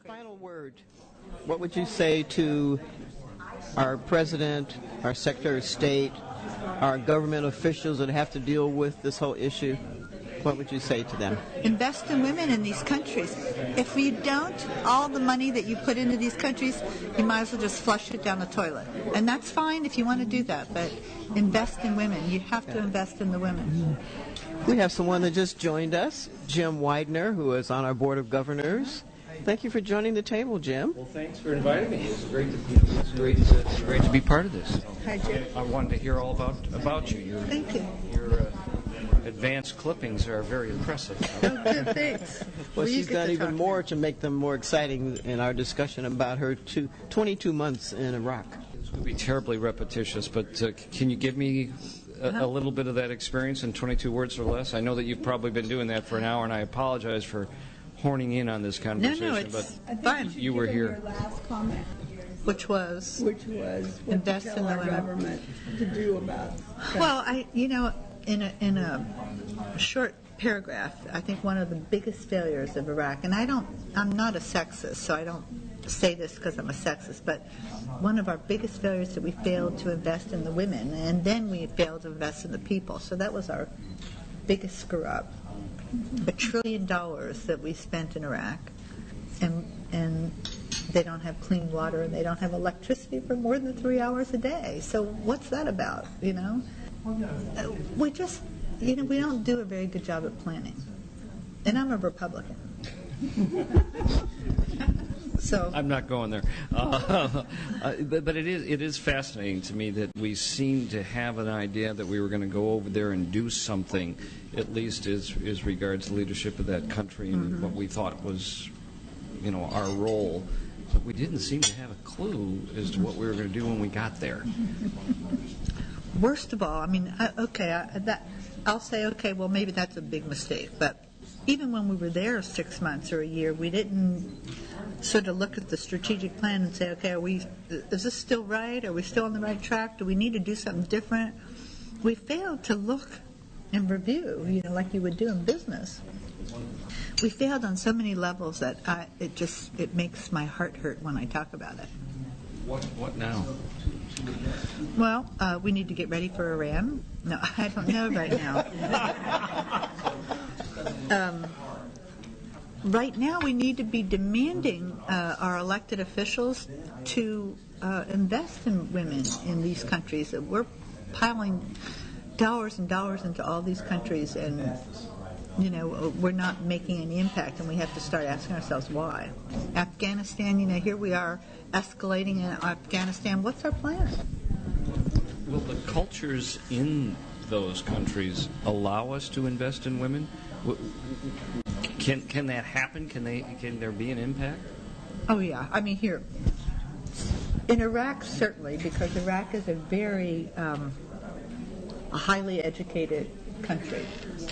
Final word. What would you say to our president, our secretary of state, our government officials that have to deal with this whole issue? What would you say to them? Invest in women in these countries. If you don't, all the money that you put into these countries, you might as well just flush it down the toilet. And that's fine if you want to do that, but invest in women. You have to invest in the women. We have someone that just joined us, Jim Widener, who is on our Board of Governors. Thank you for joining the table, Jim. Well, thanks for inviting me. It's great to be part of this. Hi, Jim. I wanted to hear all about you. Thank you. Your advanced clippings are very impressive. Oh, good, thanks. Well, she's done even more to make them more exciting in our discussion about her 22 months in Iraq. It's going to be terribly repetitious, but can you give me a little bit of that experience in 22 words or less? I know that you've probably been doing that for an hour, and I apologize for horning in on this conversation. No, it's but fine. You were here. Your last comment, Which was what invest you in tell the our women. government to do about. Well, in a short paragraph, I think one of the biggest failures of Iraq, and I'm not a sexist, so I don't say this because I'm a sexist, but one of our biggest failures is that we failed to invest in the women, and then we failed to invest in the people. So that was our biggest screw up. $1 trillion that we spent in Iraq, and they don't have clean water and they don't have electricity for more than 3 hours a day. So what's that about? We just we don't do a very good job at planning, and I'm a Republican. So I'm not going there, but it is fascinating to me that we seem to have an idea that we were going to go over there and do something, at least as regards the leadership of that country and what we thought was, our role. But we didn't seem to have a clue as to what we were going to do when we got there. Worst of all, I'll say, okay, well, maybe that's a big mistake. But even when we were there 6 months or a year, we didn't sort of look at the strategic plan and say, okay, is this still right? Are we still on the right track? Do we need to do something different? We failed to look and review, like you would do in business. We failed on so many levels that it makes my heart hurt when I talk about it. What now? Well, we need to get ready for Iran. No, I don't know right now. Right now, we need to be demanding our elected officials to invest in women in these countries. We're piling dollars and dollars into all these countries, and we're not making any impact, and we have to start asking ourselves why. Afghanistan, here we are escalating in Afghanistan. What's our plan? Will the cultures in those countries allow us to invest in women? Can that happen? Can there be an impact? Oh yeah, here in Iraq certainly, because Iraq is a very a highly educated country.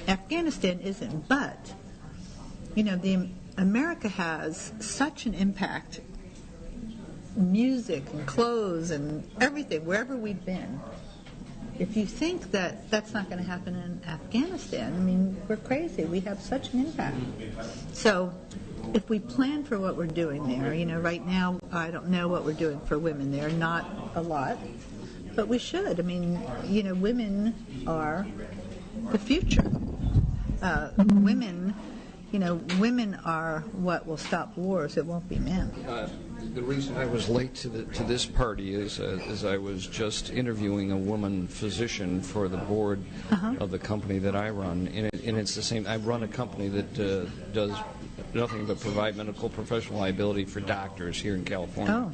Afghanistan isn't, but America has such an impact, music and clothes and everything, wherever we've been. If you think that that's not going to happen in Afghanistan, we're crazy. We have such an impact. So if we plan for what we're doing there, right now I don't know what we're doing for women there, not a lot, but we should. Women are the future. Women are what will stop wars. It won't be men. The reason I was late to this party is I was just interviewing a woman physician for the board of the company that I run, and it's the same. I run a company that does nothing but provide medical professional liability for doctors here in California.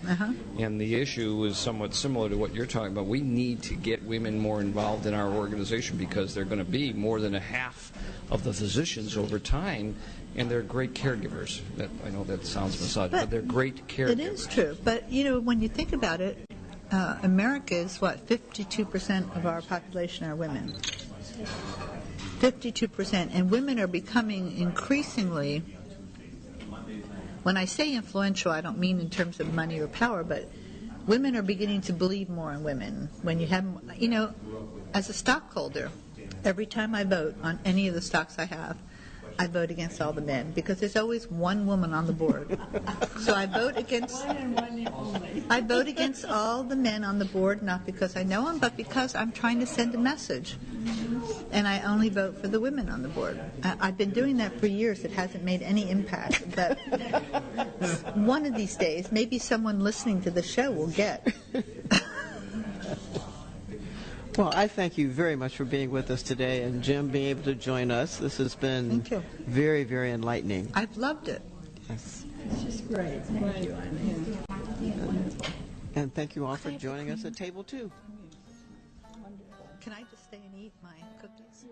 And the issue is somewhat similar to what you're talking about. We need to get women more involved in our organization because they're going to be more than a half of the physicians over time, and they're great caregivers. I know that sounds misogynist, but they're great caregivers. It is true. But, when you think about it, America is, 52% of our population are women. 52%. And women are becoming increasingly, when I say influential, I don't mean in terms of money or power, but women are beginning to believe more in women. When you have, as a stockholder, every time I vote on any of the stocks I have, I vote against all the men because there's always one woman on the board. So I vote against all the men on the board, not because I know them, but because I'm trying to send a message. And I only vote for the women on the board. I've been doing that for years. It hasn't made any impact. But one of these days, maybe someone listening to the show will get. Well, I thank you very much for being with us today, and Jim being able to join us. This has been very, very enlightening. I've loved it. Yes. It's just great. Thank you, Eileen. And thank you all for joining us at Table 2. Can I just stay and eat my cookies?